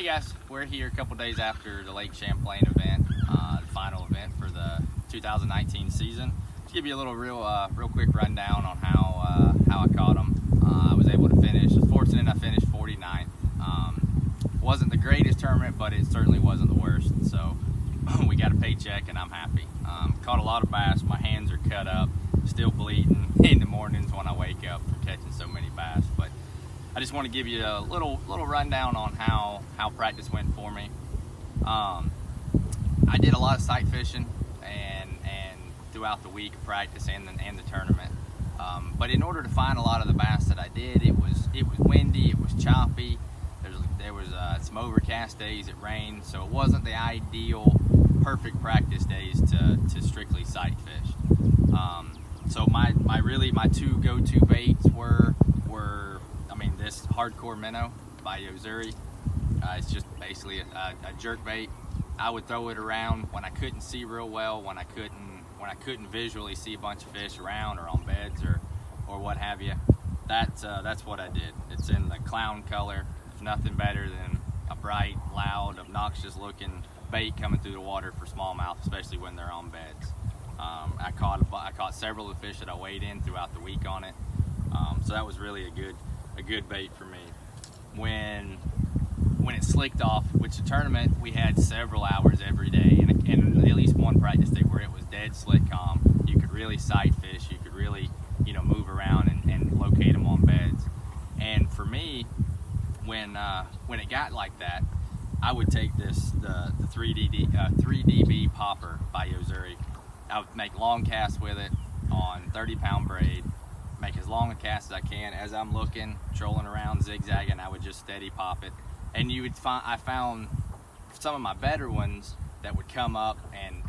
Hey guys, we're here a couple days after the Lake Champlain event, the final event for the 2019 season. To give you a little real quick rundown on how I caught them. I was able to finish. I was fortunate I finished 49th. Wasn't the greatest tournament, but it certainly wasn't the worst. So we got a paycheck and I'm happy. Caught a lot of bass. My hands are cut up, still bleeding in the mornings when I wake up from catching so many bass. But I just want to give you a little rundown on how practice went for me. I did a lot of sight fishing and throughout the week of practice and the tournament. But in order to find a lot of the bass that I did, it was windy, it was choppy. There was some overcast days, it rained, so it wasn't the ideal, perfect practice days to strictly sight fish. So my two go-to baits were this hardcore minnow by Yozuri. It's just basically a jerk bait. I would throw it around when I couldn't see real well, when I couldn't visually see a bunch of fish around or on beds or what have you. That's what I did. It's in the clown color. There's nothing better than a bright, loud, obnoxious looking bait coming through the water for smallmouth, especially when they're on beds. I caught several of the fish that I weighed in throughout the week on it. So that was really a good bait for me. When it slicked off, which the tournament we had several hours every day, and at least one practice day where it was dead slick calm. You could really sight fish. You could really move around and locate them on beds. And for me, when it got like that, I would take the 3DB popper by Yozuri. I would make long casts with it on 30-pound braid. Make as long a cast as I can. As I'm looking, trolling around, zigzagging, I would just steady pop it. And I found some of my better ones that would come up and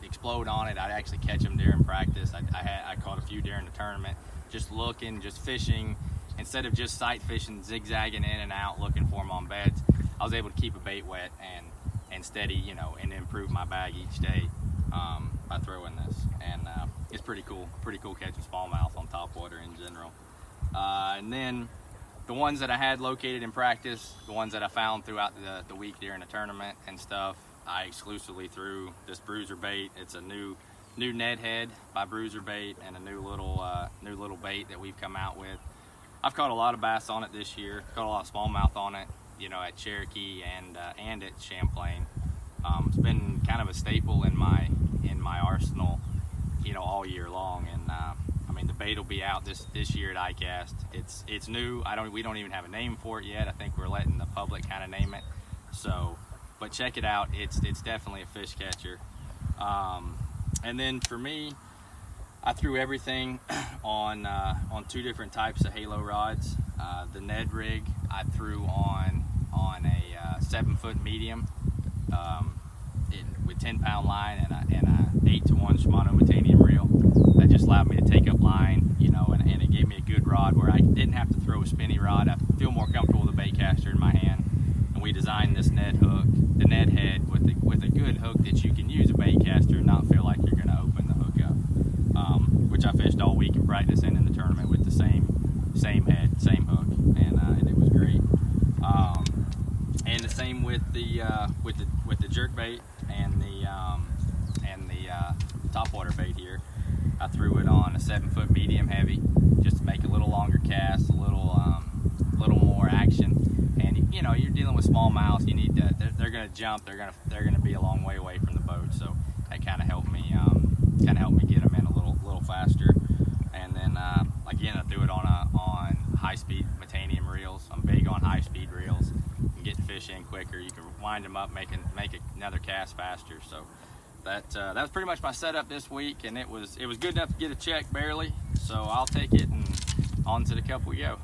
explode on it. I'd actually catch them during practice. I caught a few during the tournament, just looking, just fishing. Instead of just sight fishing, zigzagging in and out, looking for them on beds, I was able to keep a bait wet and steady, and improve my bag each day by throwing this. And it's pretty cool catching smallmouth on topwater in general. And then the ones that I had located in practice, the ones that I found throughout the week during the tournament and stuff, I exclusively threw this bruiser bait. It's a new Ned head by Bruiser Bait and a new little bait that we've come out with. I've caught a lot of bass on it this year. Caught a lot of smallmouth on it, at Cherokee and at Champlain. It's been kind of a staple in my arsenal, all year long. And the bait will be out this year at ICAST. It's new. We don't even have a name for it yet. I think we're letting the public kind of name it. So, but check it out. It's definitely a fish catcher. And then for me, I threw everything on two different types of halo rods. The Ned rig I threw on a 7-foot medium with 10-pound line and a 8-to-1 Shimano titanium reel. That just allowed me to take up line, and it gave me a good rod where I didn't have to throw a spinny rod. I feel more comfortable with a bait caster in my hand. And we designed this Ned hook, the Ned head, with a good hook that you can use a bait caster and not feel like you're going to open the hook up. Which I fished all week in practice and in the tournament with the same head, same hook, and it was great. And the same with the jerk bait and the topwater bait here. I threw it on a 7-foot medium heavy, just to make a little longer cast, a little more action. And you're dealing with smallmouth. You need to. They're going to jump. They're going to be a long way away from the boat. So that kind of helped me get them in a little faster. And then again, I threw it on high-speed titanium reels. I'm big on high-speed reels. You can get the fish in quicker. You can wind them up, make another cast faster. So that was pretty much my setup this week, and it was good enough to get a check barely. So I'll take it, and on to the cup we go.